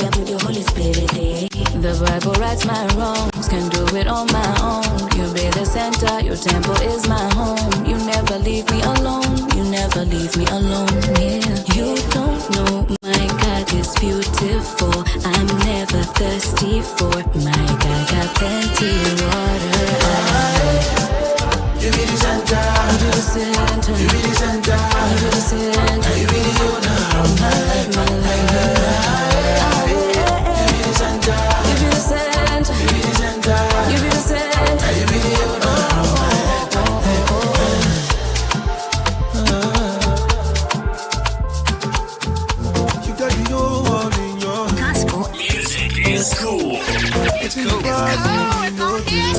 am with the Holy Spirit. The Bible rights my wrongs, can do it on my own. You be the center, your temple is my home. You never leave me alone, you never leave me alone. Yeah. You don't know my God is beautiful. I'm never thirsty for my God got plenty water. You be the center, you be the center, you be the center, you be the center, you be the owner of my life, my life. You be the center, you be the center, you be the center, you be the center, you be the owner of my life. You got the whole world in your gospel music is cool. It's cool.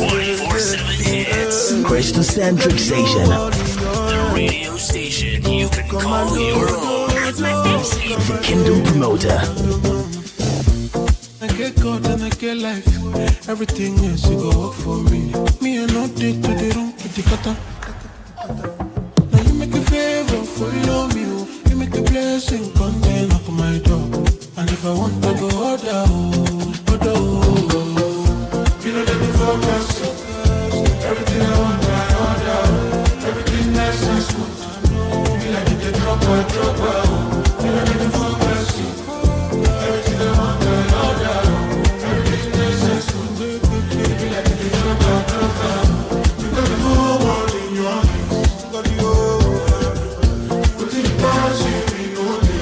24/7 hits. Kristocentric station. The radio station you can call your own. That's my station. The Kingdom Promoter. I get God and I get life. Everything else you go work for me. Me and no dick to the room with the cutter. Now you make a favor, follow me. Oh. You make a blessing, come and knock on my door. And if I want to go order, order, you know that the focus. Everything I want, I order. Everything nice and smooth. Feel like you get drop, you know that the focus. Everything I want, I order. Everything nice and smooth. Feel like you get drop. You got the whole world in your hands. You got the whole world. Put it past you, you know that.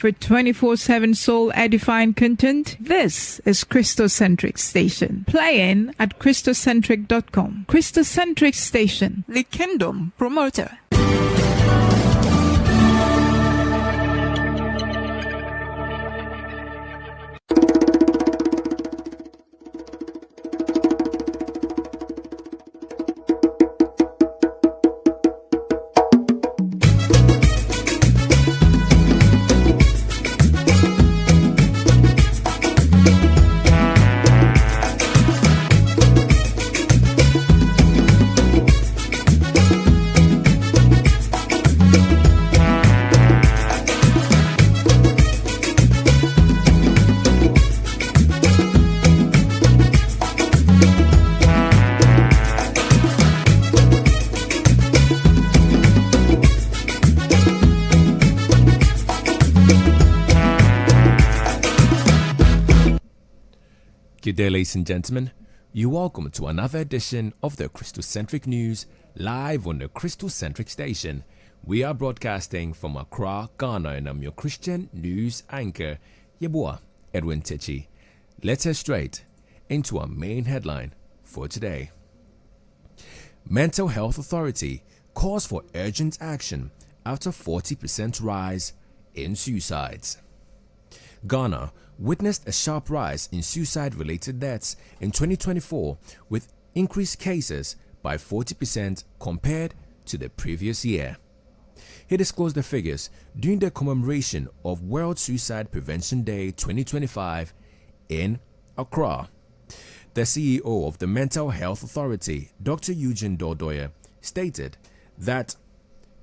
For 24/7 soul edifying content, this is Kristocentric Station. Playing at Kristocentric.com. Kristocentric Station, the Kingdom Promoter. Good day, ladies and gentlemen. You're welcome to another edition of the Kristocentric News, live on the Kristocentric Station. We are broadcasting from Accra, Ghana, and I'm your Christian news anchor, YEBOAH Edwin Takyi. Let's head straight into our main headline for today. Mental Health Authority calls for urgent action after 40% rise in suicides. Ghana witnessed a sharp rise in suicide-related deaths in 2024, with increased cases by 40% compared to the previous year. He disclosed the figures during the commemoration of World Suicide Prevention Day 2025 in Accra. The CEO of the Mental Health Authority, Dr. Eugene Dordoye, stated that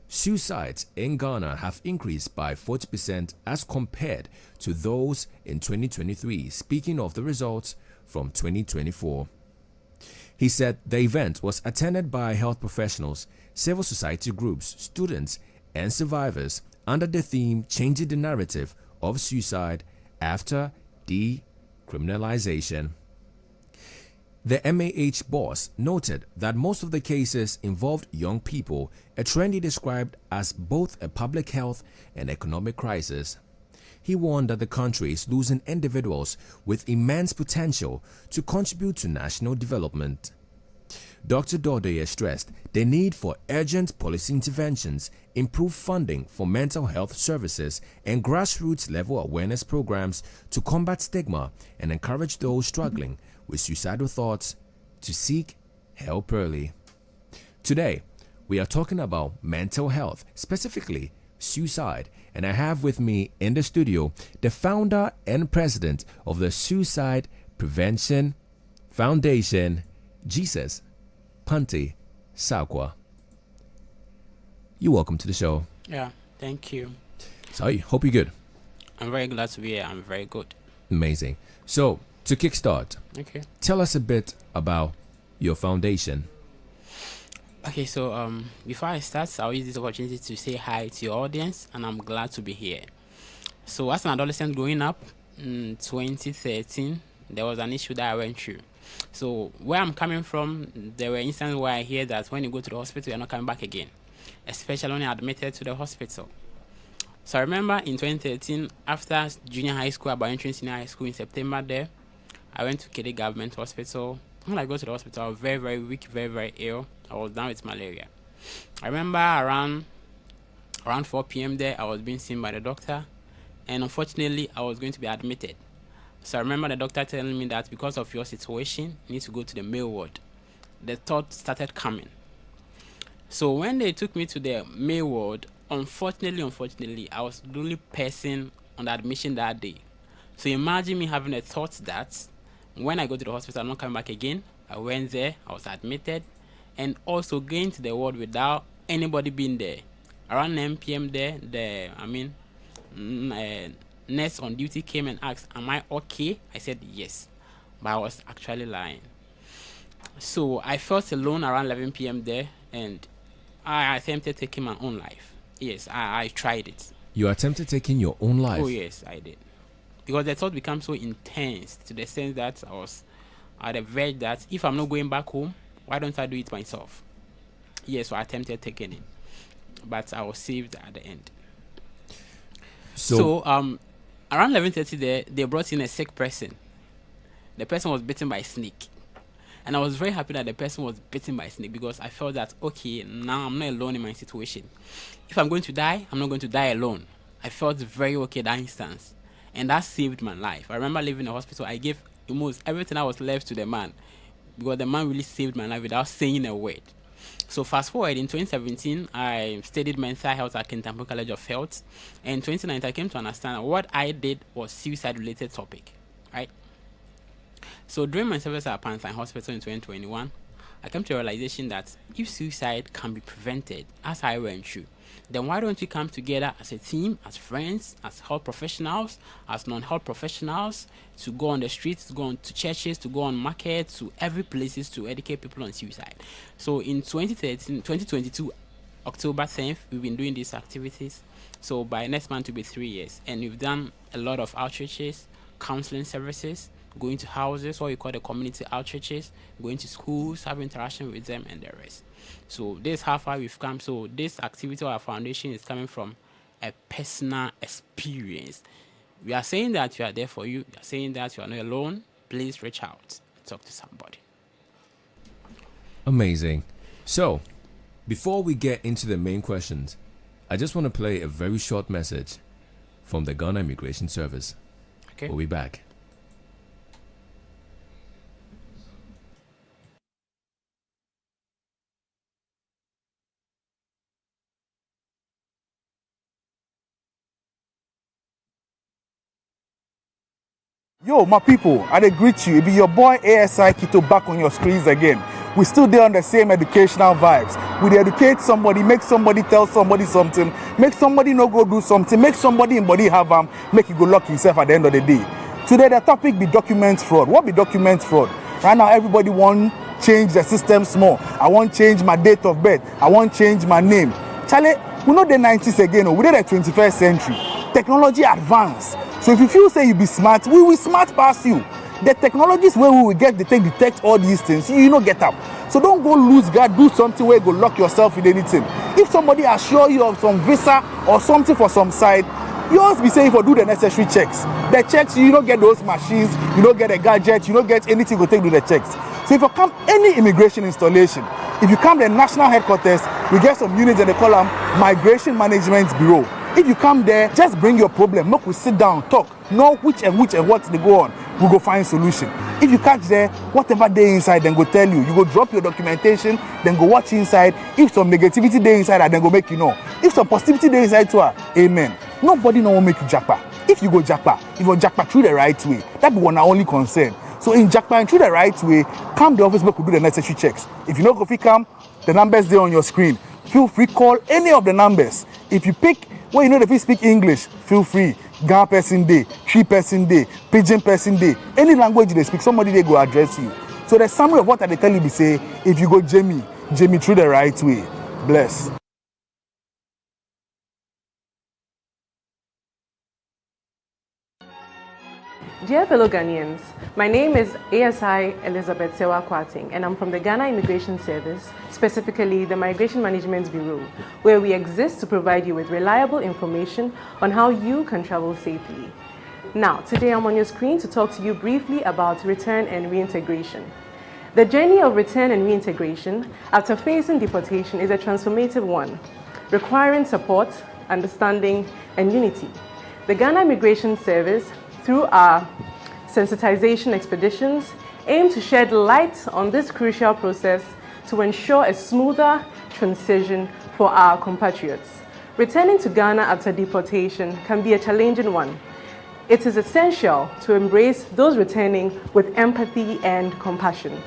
suicides in Ghana have increased by 40% as compared to those in 2023, speaking of the results from 2024. He said the event was attended by health professionals, civil society groups, students, and survivors under the theme Changing the Narrative of Suicide After Decriminalization. The MAH boss noted that most of the cases involved young people, a trend he described as both a public health and economic crisis. He warned that the country is losing individuals with immense potential to contribute to national development. Dr. Dordoye stressed the need for urgent policy interventions, improved funding for mental health services, and grassroots level awareness programs to combat stigma and encourage those struggling with suicidal thoughts to seek help early. Today, we are talking about mental health, specifically suicide. And I have with me in the studio the founder and president of the Suicide Prevention Foundation, Jesus Panti SARKWAH. You're welcome to the show. Yeah, thank you. So I hope you're good. I'm very glad to be here. I'm very good. Amazing. So to kickstart, Okay. tell us a bit about your foundation. Okay, so before I start, I'll use this opportunity to say hi to your audience, and I'm glad to be here. So as an adolescent growing up in 2013, there was an issue that I went through. So where I'm coming from, there were instances where I hear that when you go to the hospital, you're not coming back again, especially when you're admitted to the hospital. So I remember in 2013, after junior high school, about entering senior high school in September there, I went to Kede Government Hospital. When I go to the hospital, I was very, very weak, very, very ill. I was down with malaria. I remember around 4 p.m. there, I was being seen by the doctor, and unfortunately, I was going to be admitted. So I remember the doctor telling me that because of your situation, you need to go to the male ward. The thought started coming. So when they took me to the male ward, unfortunately, I was the only person on the admission that day. So imagine me having a thought that when I go to the hospital, I'm not coming back again. I went there, I was admitted, and also going to the ward without anybody being there. Around 9 p.m. there, the nurse on duty came and asked, "Am I okay?" I said yes, but I was actually lying. So I felt alone around 11 p.m. there, and I attempted taking my own life. Yes, I tried it. You attempted taking your own life? Oh yes, I did. Because the thought became so intense to the sense that I was at the verge that if I'm not going back home, why don't I do it myself? Yes, so I attempted taking it, but I was saved at the end. So around 11:30 there, they brought in a sick person. The person was bitten by a snake. And I was very happy that the person was bitten by a snake because I felt that, okay, now I'm not alone in my situation. If I'm going to die, I'm not going to die alone. I felt very okay that instance. And that saved my life. I remember leaving the hospital, I gave almost everything I was left to the man because the man really saved my life without saying a word. So fast forward, in 2017, I studied mental health at Kentampo College of Health. And in 2019, I came to understand what I did was suicide-related topic, right? So during my service at SARKWAH Hospital in 2021, I came to a realization that if suicide can be prevented, as I went through, then why don't we come together as a team, as friends, as health professionals, as non-health professionals, to go on the streets, to go on to churches, to go on markets, to every places to educate people on suicide. So in 2022, October 10th, we've been doing these activities. So by next month, it will be 3 years. And we've done a lot of outreaches, counseling services, going to houses, what we call the community outreaches, going to schools, having interaction with them, and the rest. So this is how far we've come. So this activity of our foundation is coming from a personal experience. We are saying that we are there for you. We are saying that you are not alone. Please reach out and talk to somebody. Amazing. So, before we get into the main questions, I just want to play a very short message from the Ghana Immigration Service. Okay. We'll be back. Yo, my people, I dey greet you. It be your boy ASI Kito back on your screens again. We still there on the same educational vibes. We educate somebody, make somebody tell somebody something, make somebody no go do something, make somebody in body have make you go lock himself at the end of the day. Today the topic be document fraud. What be document fraud? Right now everybody want change the system small. I want change my date of birth. I want change my name. Charlie, we know the 90s again. We did the 21st century. Technology advance. So if you feel say you be smart, we will smart past you. The technologies where we will get, they detect all these things. You don't get up. So don't go lose guard, do something where you go lock yourself in anything. If somebody assure you of some visa or something for some side, you always be saying for do the necessary checks. The checks, you don't get those machines, you don't get a gadget, you don't get anything to take to the checks. So if you come any immigration installation, if you come the national headquarters, we get some units and they call them Migration Management Bureau. If you come there, just bring your problem. Make we sit down, talk, know which and what they go on. we go find solution. If you catch there, whatever day inside, then go tell you. You go drop your documentation, then go watch inside. If some negativity day inside, then go make you know. If some positivity day inside too, amen. Nobody no will make you jackpot. If you go jackpot, if you jackpot through the right way, that be one our only concern. So in jackpot through the right way, come the office, but we do the necessary checks. If you know go come, the numbers there on your screen. Feel free call any of the numbers. If you pick, well, you know if you speak English, feel free. Ga person day, Tree person day, Pidgin person day. Any language they speak, somebody they go address you. So the summary of what I tell you be say, if you go Jamie through the right way. Bless. Dear fellow Ghanaians, my name is ASI Elizabeth Sewa Kwating, and I'm from the Ghana Immigration Service, specifically the Migration Management Bureau, where we exist to provide you with reliable information on how you can travel safely. Now, today I'm on your screen to talk to you briefly about return and reintegration. The journey of return and reintegration after facing deportation is a transformative one, requiring support, understanding, and unity. The Ghana Immigration Service, through our sensitization expeditions, aim to shed light on this crucial process to ensure a smoother transition for our compatriots. Returning to Ghana after deportation can be a challenging one. It is essential to embrace those returning with empathy and compassion.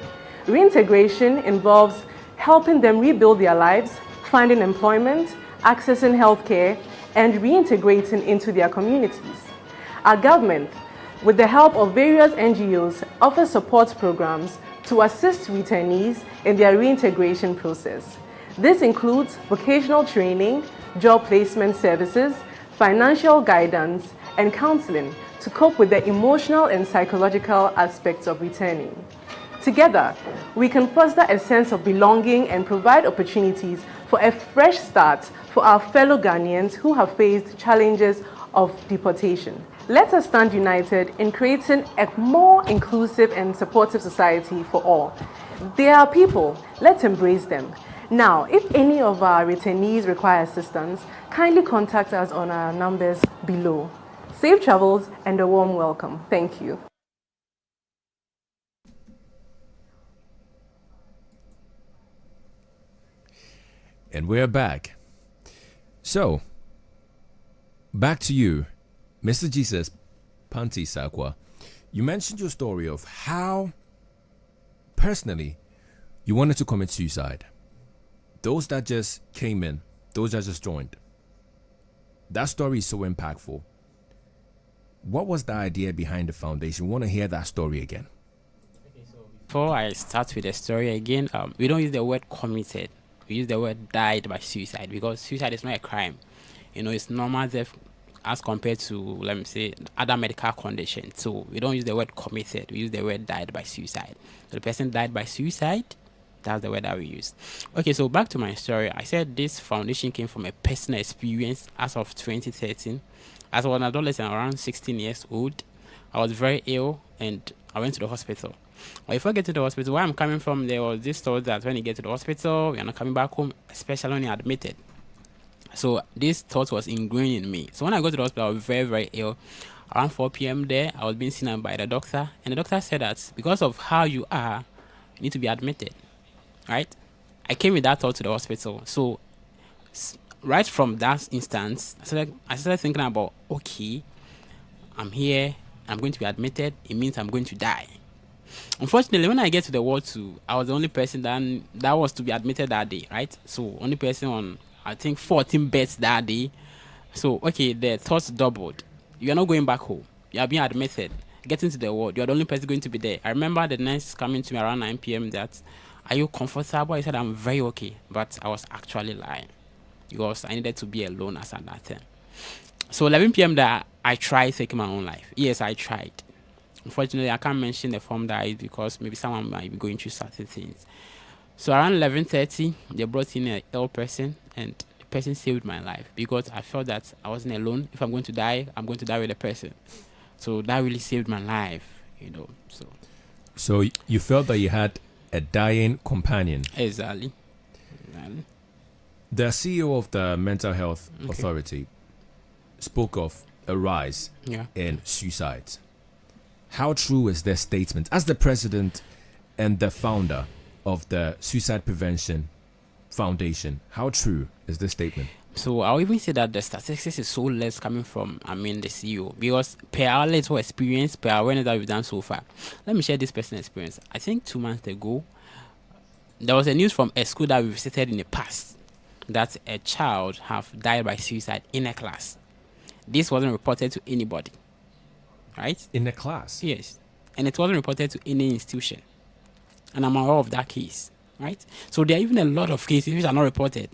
Reintegration involves helping them rebuild their lives, finding employment, accessing healthcare, and reintegrating into their communities. Our government, with the help of various NGOs, offers support programs to assist returnees in their reintegration process. This includes vocational training, job placement services, financial guidance, and counseling to cope with the emotional and psychological aspects of returning. Together, we can foster a sense of belonging and provide opportunities for a fresh start for our fellow Ghanaians who have faced challenges of deportation. Let us stand united in creating a more inclusive and supportive society for all. They are people, let's embrace them. Now, if any of our returnees require assistance, kindly contact us on our numbers below. Safe travels and a warm welcome. Thank you. And we're back. So, back to you, Mr. Jesus Panti SARKWAH. You mentioned your story of how, personally, you wanted to commit suicide. Those that just came in, those that just joined. That story is so impactful. What was the idea behind the foundation? We want to hear that story again. Before I start with the story again, we don't use the word committed. We use the word died by suicide because suicide is not a crime. You know, it's normal death as compared to, let me say, other medical conditions. So we don't use the word committed. We use the word died by suicide. So the person died by suicide. That's the word that we use. Okay, so back to my story. I said this foundation came from a personal experience as of 2013. As I was an adolescent, around 16 years old, I was very ill and I went to the hospital. But if I get to the hospital, where I'm coming from, there was this thought that when you get to the hospital, you're not coming back home, especially when you're admitted. So this thought was ingrained in me. So when I got to the hospital, I was very, very ill. Around 4 p.m. there, I was being seen by the doctor. And the doctor said that because of how you are, you need to be admitted. Right? I came with that thought to the hospital. So right from that instance, I started thinking about, okay, I'm here, I'm going to be admitted. It means I'm going to die. Unfortunately, when I get to the ward 2, I was the only person that was to be admitted that day, right? So only person on, I think, 14 beds that day. So, okay, the thoughts doubled. You are not going back home. You are being admitted. Getting to the ward, you are the only person going to be there. I remember the nurse coming to me around 9 p.m. that, are you comfortable? I said, I'm very okay. But I was actually lying because I needed to be alone as at that time. So 11 p.m. that I tried taking my own life. Yes, I tried. Unfortunately, I can't mention the form that I used because maybe someone might be going through certain things. So around 11:30, they brought in an ill person, and the person saved my life because I felt that I wasn't alone. If I'm going to die, I'm going to die with the person. So that really saved my life, you know. So you felt that you had a dying companion. Exactly. The CEO of the Mental Health Authority spoke of a rise in suicides. how true is their statement? As the president and the founder of the Suicide Prevention Foundation, how true is this statement? So I'll even say that the statistics is so less coming from, the CEO, because per our little experience, per awareness that we've done so far. Let me share this personal experience. I think 2 months ago, there was a news from a school that we visited in the past that a child have died by suicide in a class. This wasn't reported to anybody, right? In a class? Yes. And it wasn't reported to any institution. And I'm aware of that case, right? So there are even a lot of cases which are not reported.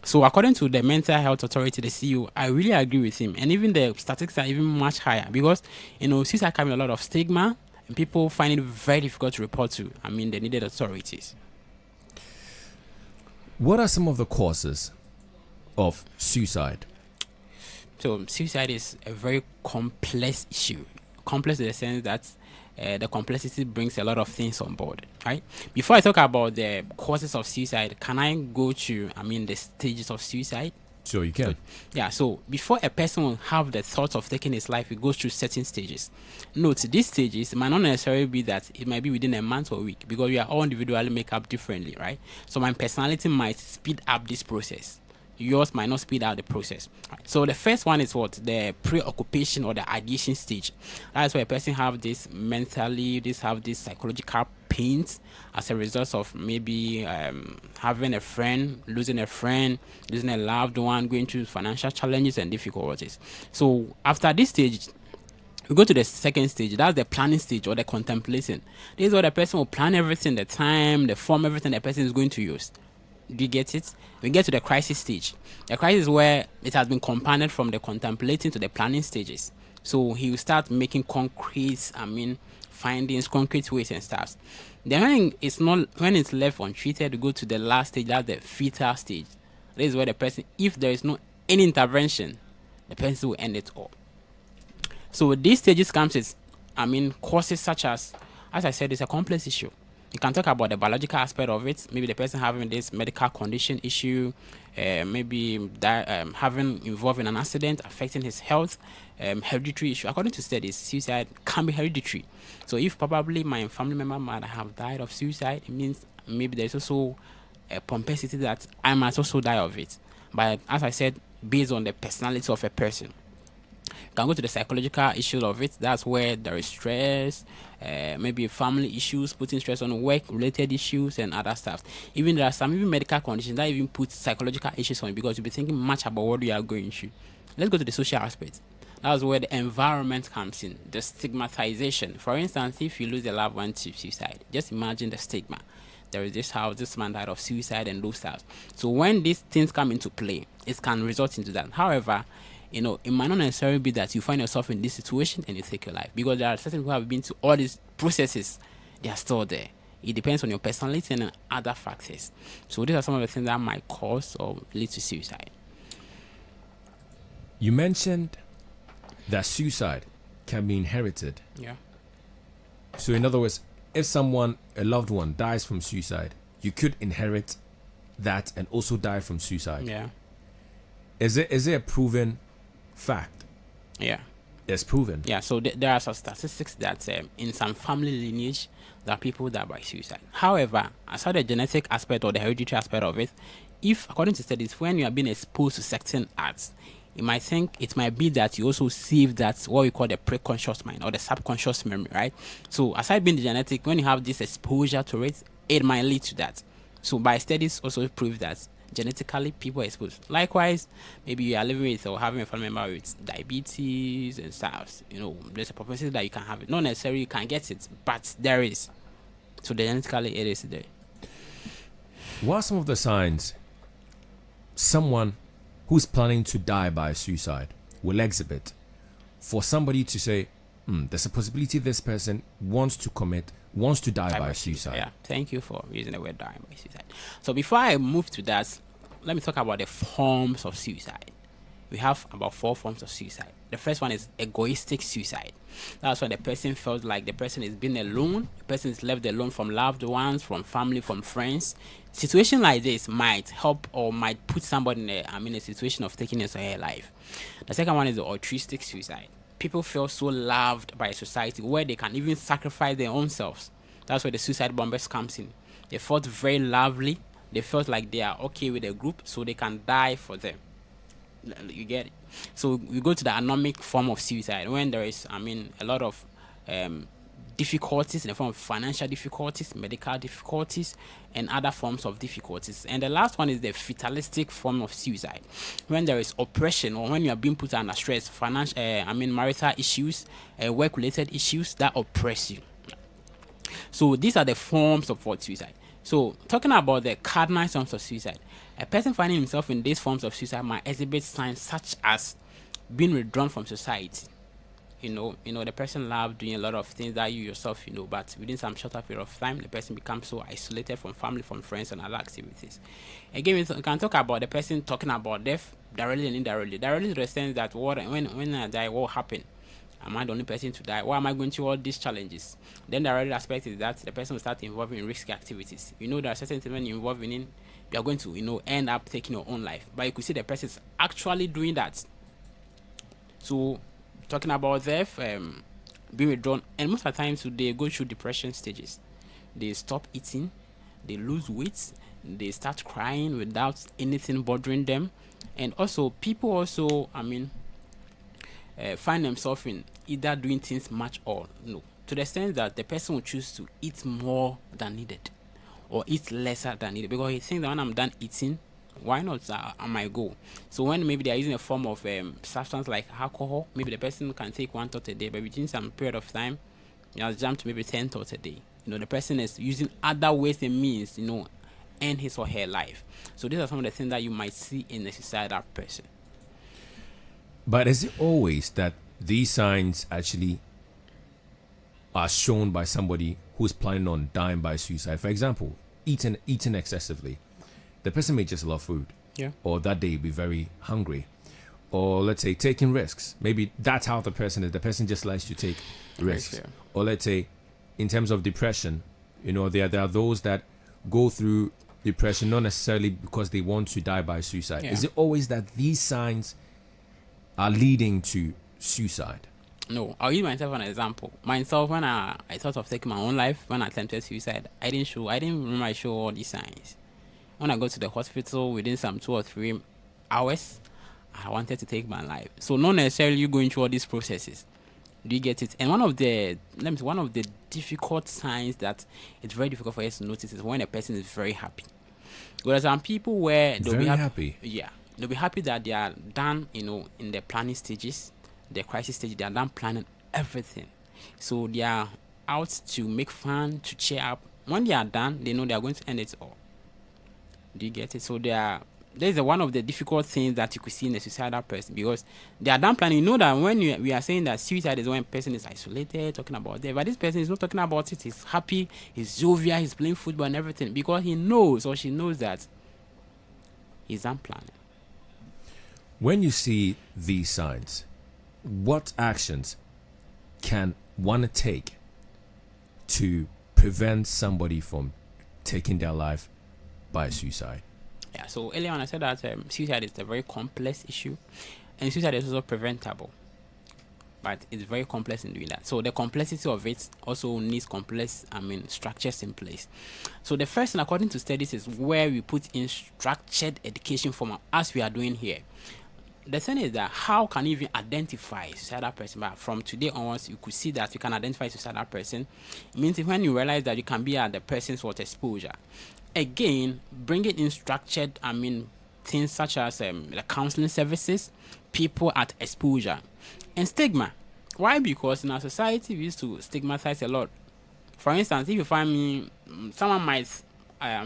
So according to the Mental Health Authority, the CEO, I really agree with him. And even the statistics are even much higher because, suicide carries a lot of stigma and people find it very difficult to report to, the needed authorities. What are some of the causes of suicide? So suicide is a very complex issue. Complex in the sense that the complexity brings a lot of things on board, right? Before I talk about the causes of suicide, can I go to, the stages of suicide? Sure, you can. So before a person will have the thought of taking his life, it goes through certain stages. Note, these stages might not necessarily be that it might be within a month or a week because we are all individually make up differently, right? So my personality might speed up this process. Yours might not speed out the process. Right. So the first one is what? The preoccupation or the ideation stage. That's where a person have this psychological pains as a result of maybe having a friend, losing a loved one, going through financial challenges and difficulties. So after this stage, we go to the second stage. That's the planning stage or the contemplation. This is where the person will plan everything, the time, the form, everything the person is going to use. Do you get it? We get to the crisis stage. The crisis is where it has been compounded from the contemplating to the planning stages. So he will start making concrete, findings, concrete ways and stuff. Then when it's left untreated, we go to the last stage. That's the fetal stage. This is where the person, if there is no any intervention, the person will end it all. So these stages comes with, causes such as I said, it's a complex issue. You can talk about the biological aspect of it. Maybe the person having this medical condition issue, maybe having involved in an accident affecting his health, hereditary issue. According to studies, suicide can be hereditary. So if probably my family member might have died of suicide, it means maybe there's also a propensity that I might also die of it. But as I said, based on the personality of a person. You can go to the psychological issue of it. That's where there is stress, maybe family issues, putting stress on work-related issues and other stuff. Even there are some medical conditions that even put psychological issues on it because you'll be thinking much about what you are going through. Let's go to the social aspect. That's where the environment comes in, the stigmatization. For instance, if you lose a loved one to suicide, just imagine the stigma. There is this house, this man died of suicide and those stuff. So when these things come into play, it can result into that. However, it might not necessarily be that you find yourself in this situation and you take your life because there are certain people who have been to all these processes. They are still there. It depends on your personality and other factors. So these are some of the things that might cause or lead to suicide. You mentioned that suicide can be inherited. Yeah. So in other words, if a loved one dies from suicide, you could inherit that and also die from suicide. Yeah. Is it a proven fact? Yeah. It's proven. Yeah, so there are some statistics that in some family lineage that people die by suicide. However, aside the genetic aspect or the hereditary aspect of it, if according to studies, when you are being exposed to certain acts, you might think it might be that you also save that what we call the preconscious mind or the subconscious memory, right? So aside being the genetic, when you have this exposure to it, it might lead to that. So by studies also prove that genetically people are exposed. Likewise, maybe you are living with or having a family member with diabetes and stuff. There's a propensity that you can have it. Not necessarily you can get it, but there is. So genetically it is there. What are some of the signs someone who's planning to die by suicide will exhibit for somebody to say, there's a possibility this person wants to die by suicide? Yeah, thank you for using the word die by suicide. So before I move to that, let me talk about the forms of suicide. We have about 4 forms of suicide. The first one is egoistic suicide. That's when the person feels like the person is being alone, the person is left alone from loved ones, from family, from friends. Situation like this might help or might put somebody in a situation of taking his or her life. The second one is the altruistic suicide. people feel so loved by society where they can even sacrifice their own selves. That's where the suicide bombers comes in. They felt very lovely. They felt like they are okay with the group, so they can die for them. You get it? So we go to the anomic form of suicide when there is, a lot of difficulties in the form of financial difficulties, medical difficulties, and other forms of difficulties. And the last one is the fatalistic form of suicide, when there is oppression or when you are being put under stress, marital issues, work-related issues that oppress you. So these are the forms of suicide. So talking about the cardinal forms of suicide, a person finding himself in these forms of suicide might exhibit signs such as being withdrawn from society. The person loves doing a lot of things that you yourself, but within some shorter period of time, the person becomes so isolated from family, from friends, and other activities. Again, we can talk about the person talking about death directly and indirectly. Directly in the sense that when I die, what happened? Am I the only person to die? Why am I going through all these challenges? Then the other aspect is that the person will start involving in risky activities. There are certain things when you're involved in, you are going to, end up taking your own life. But you could see the person is actually doing that. So, talking about death, being withdrawn, and most of the times they go through depression stages. They stop eating, they lose weight, they start crying without anything bothering them. And also, people find themselves in either doing things much or no, to the extent that the person will choose to eat more than needed or eat lesser than needed, because he thinks that when I'm done eating, why not I might go. So when maybe they are using a form of substance like alcohol, maybe the person can take 1 thought a day, but within some period of time, you have jumped to maybe 10 thoughts a day. The person is using other ways and means, end his or her life. So these are some of the things that you might see in a suicidal person. But is it always that these signs actually are shown by somebody who's planning on dying by suicide? For example, eating excessively. The person may just love food. Yeah. Or that day be very hungry. Or let's say taking risks. Maybe that's how the person is. The person just likes to take risks. Yeah. Or let's say in terms of depression, there are those that go through depression not necessarily because they want to die by suicide. Yeah. Is it always that these signs are leading to suicide? No, I'll use myself an example. Myself, when I thought of taking my own life, when I attempted suicide, I didn't remember I show all these signs. When I go to the hospital, within some 2 or 3 hours, I wanted to take my life. So not necessarily you going through all these processes. Do you get it? And one of the difficult signs that it's very difficult for us to notice is when a person is very happy. There are some people where they'll very be happy. Yeah. They'll be happy that they are done, in the planning stages, the crisis stage, they are done planning everything. So they are out to make fun, to cheer up. When they are done, they know they are going to end it all. Do you get it? So there's one of the difficult things that you could see in a suicidal person, because they are done planning. That when we are saying that suicide is when a person is isolated, talking about death, but this person is not talking about it. He's happy, he's jovial, he's playing football and everything, because he knows or she knows that he's done planning. When you see these signs, what actions can one take to prevent somebody from taking their life by suicide? Yeah, so earlier on I said that suicide is a very complex issue, and suicide is also preventable, but it's very complex in doing that. So the complexity of it also needs complex structures in place. So the first thing, according to studies, is where we put in structured education form, as we are doing here. The thing is that how can you even identify a suicidal person? But from today onwards, you could see that you can identify a suicidal person. It means when you realize that you can be at the person's exposure. Again, bringing in structured, things such as the counseling services, people at exposure, and stigma. Why? Because in our society, we used to stigmatize a lot. For instance, if you find me, someone might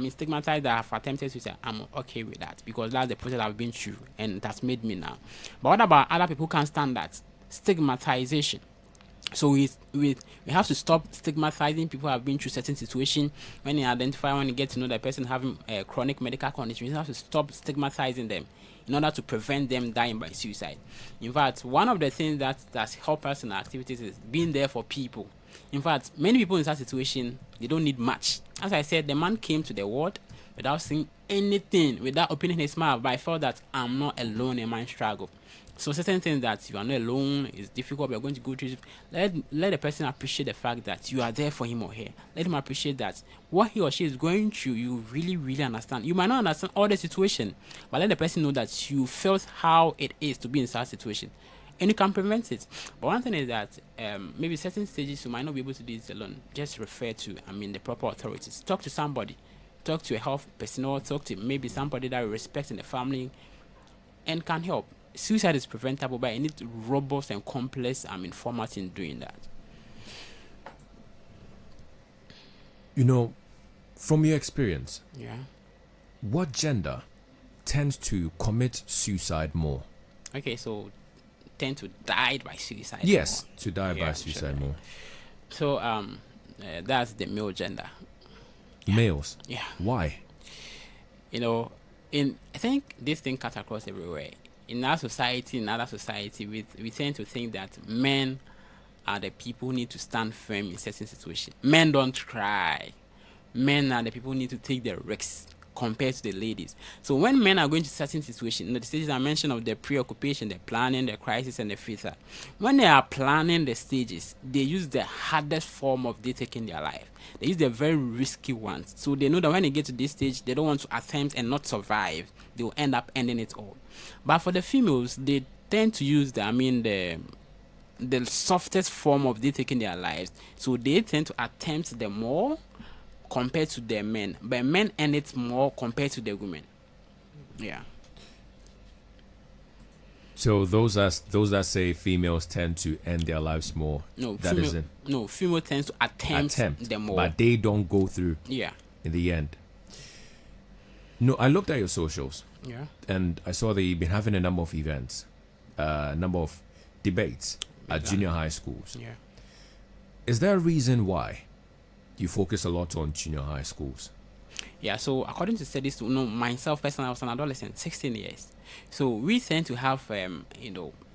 stigmatized that I have attempted suicide, I'm okay with that, because that's the process I've been through and that's made me now. But what about other people who can't stand that? Stigmatization. So we have to stop stigmatizing people who have been through certain situations. When you get to know the person having a chronic medical condition, you have to stop stigmatizing them in order to prevent them dying by suicide. In fact, one of the things that help us in our activities is being there for people. In fact, many people in such situation, they don't need much. As I said, the man came to the ward without saying anything, without opening his mouth, but I felt that I'm not alone in my struggle. So certain things that you are not alone, is difficult, we are going to go through. Let the person appreciate the fact that you are there for him or her. Let him appreciate that what he or she is going through, you really, really understand. You might not understand all the situation, but let the person know that you felt how it is to be in such situation, and you can prevent it. But one thing is that maybe certain stages you might not be able to do it alone. Just refer to, the proper authorities. Talk to somebody. Talk to a health personnel. Talk to maybe somebody that you respect in the family and can help. Suicide is preventable, but I need robust and complex format in doing that. From your experience, Yeah. what gender tends to commit suicide more? Okay, so tend to die by suicide. Yes, more. to die by suicide more. So that's the male gender. Males. Yeah. Why? I think this thing cuts across everywhere. In our society, in other society, we tend to think that men are the people who need to stand firm in certain situations. Men don't cry. Men are the people who need to take the risks compared to the ladies. So when men are going to certain situations, the stages I mentioned of the preoccupation, the planning, the crisis, and the filter, when they are planning the stages, they use the hardest form of they taking their life. They use the very risky ones. So they know that when they get to this stage, they don't want to attempt and not survive. They will end up ending it all. But for the females, they tend to use the softest form of they taking their lives. So they tend to attempt the more compared to the men, but men end it more compared to the women. Yeah. So those that say females tend to end their lives more. No, female tends to attempt the more, but they don't go through. Yeah. In the end. No, I looked at your socials. Yeah. And I saw that you've been having a number of events, a number of debates at junior high schools. Yeah. Is there a reason why you focus a lot on junior high schools? Yeah, so according to studies, myself personally, I was an adolescent, 16 years. So we tend to have,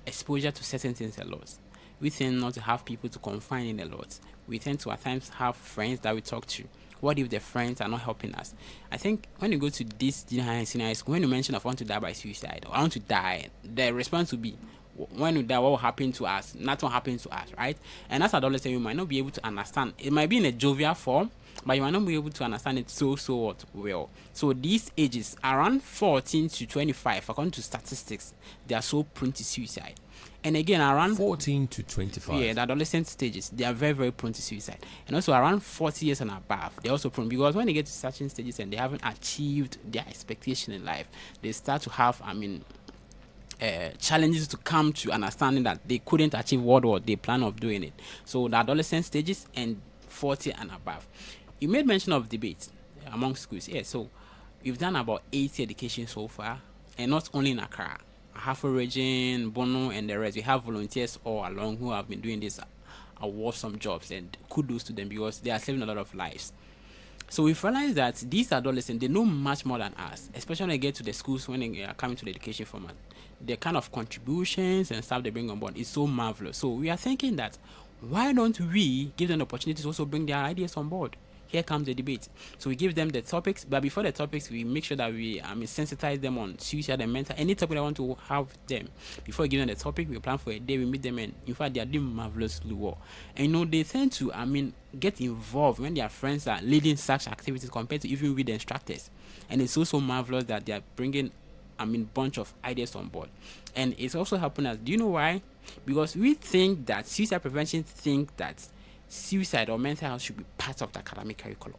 exposure to certain things a lot. We tend not to have people to confine in a lot. We tend to at times have friends that we talk to. What if the friends are not helping us? I think when you go to this junior high and senior high school, when you mention I want to die by suicide or I want to die, the response will be, when we die, what will happen to us? Nothing will happen to us, right? And as adolescent, you might not be able to understand. It might be in a jovial form, but you might not be able to understand it so well. So these ages, around 14 to 25, according to statistics, they are so prone to suicide. And again, around 14 to 25. Yeah, the adolescent stages, they are very, very prone to suicide. And also around 40 years and above, they're also prone, because when they get to certain stages and they haven't achieved their expectation in life, they start to have, challenges to come to understanding that they couldn't achieve what they plan of doing it. So the adolescent stages and 40 and above. You made mention of debates among schools. Yeah, so we've done about 80 education so far, and not only in Accra. Ahafo region, Bono, and the rest. We have volunteers all along who have been doing this awesome jobs, and kudos to them because they are saving a lot of lives. So we've realized that these adolescents, they know much more than us, especially when they get to the schools, when they are coming to the education format. The kind of contributions and stuff they bring on board is so marvelous. So we are thinking that why don't we give them the opportunity to also bring their ideas on board? Here comes the debate. So we give them the topics, but before the topics, we make sure that we sensitize them on suicide and mental, any topic I want to have them. Before we give them the topic, we plan for a day, we meet them, and in fact, they are doing marvelously well. And they tend to, get involved when their friends are leading such activities compared to even with the instructors. And it's also marvelous that they are bringing, bunch of ideas on board. And it's also helping us. Do you know why? Because we think that suicide prevention think that suicide or mental health should be part of the academic curriculum.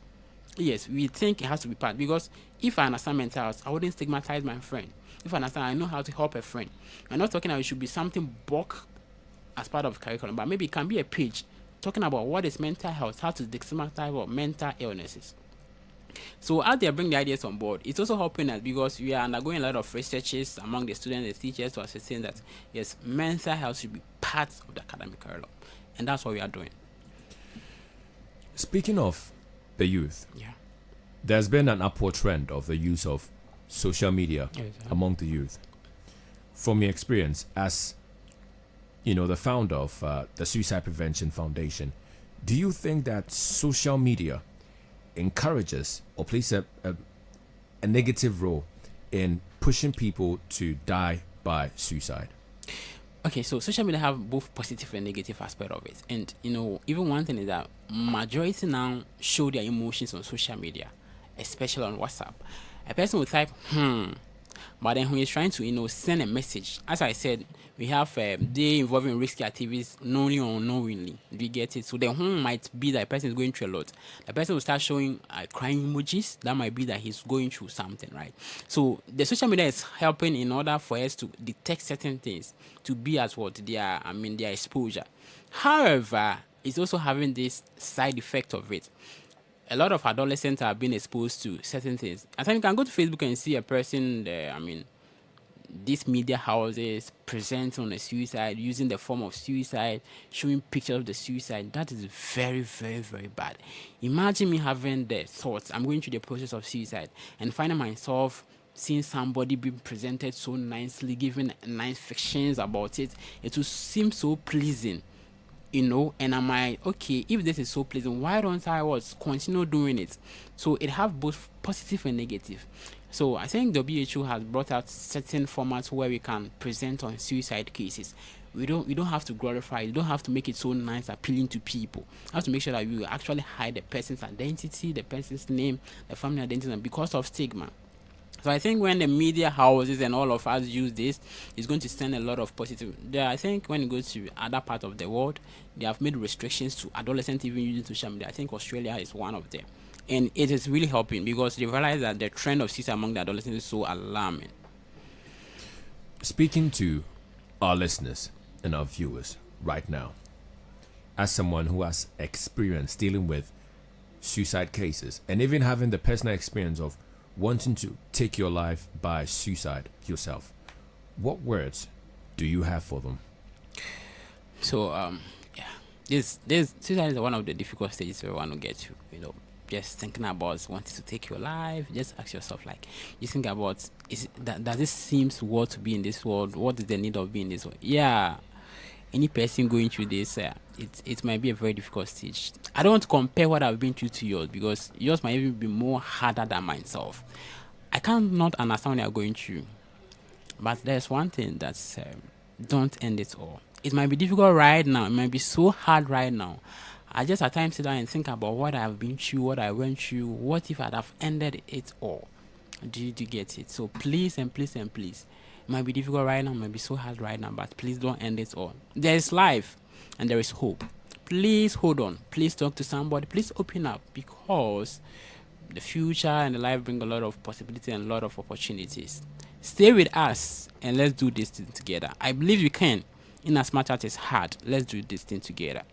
Yes, we think it has to be part, because if I understand mental health, I wouldn't stigmatize my friend. If I understand, I know how to help a friend. I'm not talking about it should be something bulk as part of the curriculum, but maybe it can be a page talking about what is mental health, how to destigmatize or mental illnesses. So as they bring the ideas on board, it's also helping us because we are undergoing a lot of researches among the students, the teachers, to ascertain that yes, mental health should be part of the academic curriculum, and that's what we are doing. Speaking of the youth, yeah, there's been an upward trend of the use of social media among the youth. From your experience as, the founder of the Suicide Prevention Foundation, do you think that social media encourages or plays a negative role in pushing people to die by suicide? Okay, so social media have both positive and negative aspect of it, and even one thing is that majority now show their emotions on social media, especially on WhatsApp. A person will type but then when he's trying to send a message, as I said, we have they involving risky activities knowingly or unknowingly. Do you get it? So the might be that a person is going through a lot. The person will start showing crying emojis. That might be that he's going through something, right? So the social media is helping in order for us to detect certain things, to be at what their exposure. However, it's also having this side effect of it. A lot of adolescents are being exposed to certain things. I think you can go to Facebook and see a person, these media houses present on a suicide, using the form of suicide, showing pictures of the suicide. That is very, very, very bad. Imagine me having the thoughts, I'm going through the process of suicide, and finding myself seeing somebody being presented so nicely, giving nice fictions about it. It will seem so pleasing. And am I okay? If this is so pleasant, why don't I continue doing it? So it have both positive and negative. So I think WHO has brought out certain formats where we can present on suicide cases. We don't have to glorify it. You don't have to make it so nice, appealing to people. You have to make sure that you actually hide the person's identity, the person's name, the family identity, and because of stigma. So I think when the media houses and all of us use this, it's going to send a lot of positive. I think when you go to other parts of the world, they have made restrictions to adolescents even using social media. I think Australia is one of them. And it is really helping because they realize that the trend of suicide among the adolescents is so alarming. Speaking to our listeners and our viewers right now, as someone who has experience dealing with suicide cases and even having the personal experience of wanting to take your life by suicide yourself, what words do you have for them? So this suicide is one of the difficult stages we want to get to. Just thinking about wanting to take your life, just ask yourself, like, you think about, does this seems worth to be in this world? What is the need of being in this world? Yeah, any person going through this, it might be a very difficult stage. I don't want to compare what I've been through to yours, because yours might even be more harder than myself. I cannot understand what you're going through, but there's one thing that's don't end it all. It might be difficult right now. It might be so hard right now. I just at times sit down and think about what I've been through, what I went through. What if I'd have ended it all? Do you get it? So please and please and please. It might be difficult right now, it might be so hard right now, but please don't end it all. There is life and there is hope. Please hold on. Please talk to somebody. Please open up, because the future and the life bring a lot of possibility and a lot of opportunities. Stay with us and let's do this thing together. I believe we can. In as much as it's hard, let's do this thing together.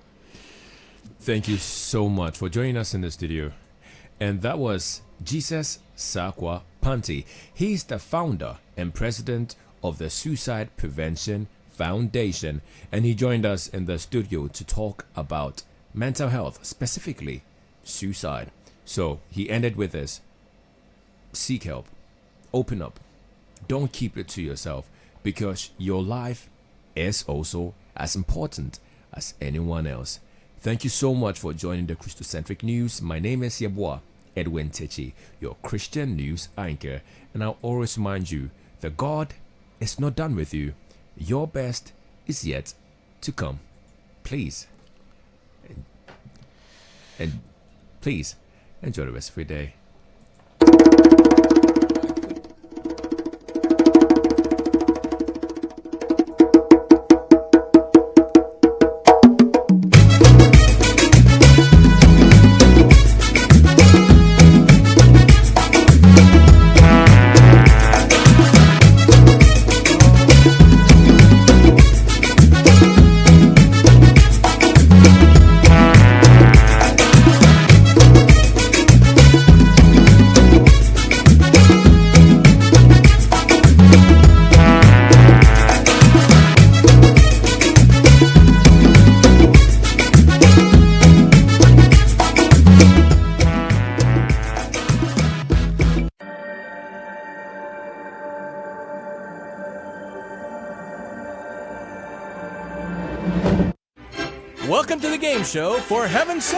Thank you so much for joining us in the studio. And that was Jesus SARKWAH PANTI. He's the founder and president of the Suicide Prevention Foundation, and he joined us in the studio to talk about mental health, specifically suicide. So he ended with this: seek help, open up, don't keep it to yourself, because your life is also as important as anyone else. Thank you so much for joining the Kristocentric News. My name is YEBOAH Edwin Takyi, your Christian news anchor, and I'll always remind you that God is not done with you. Your best is yet to come. Please, and please enjoy the rest of your day. Welcome to the game show for Heaven's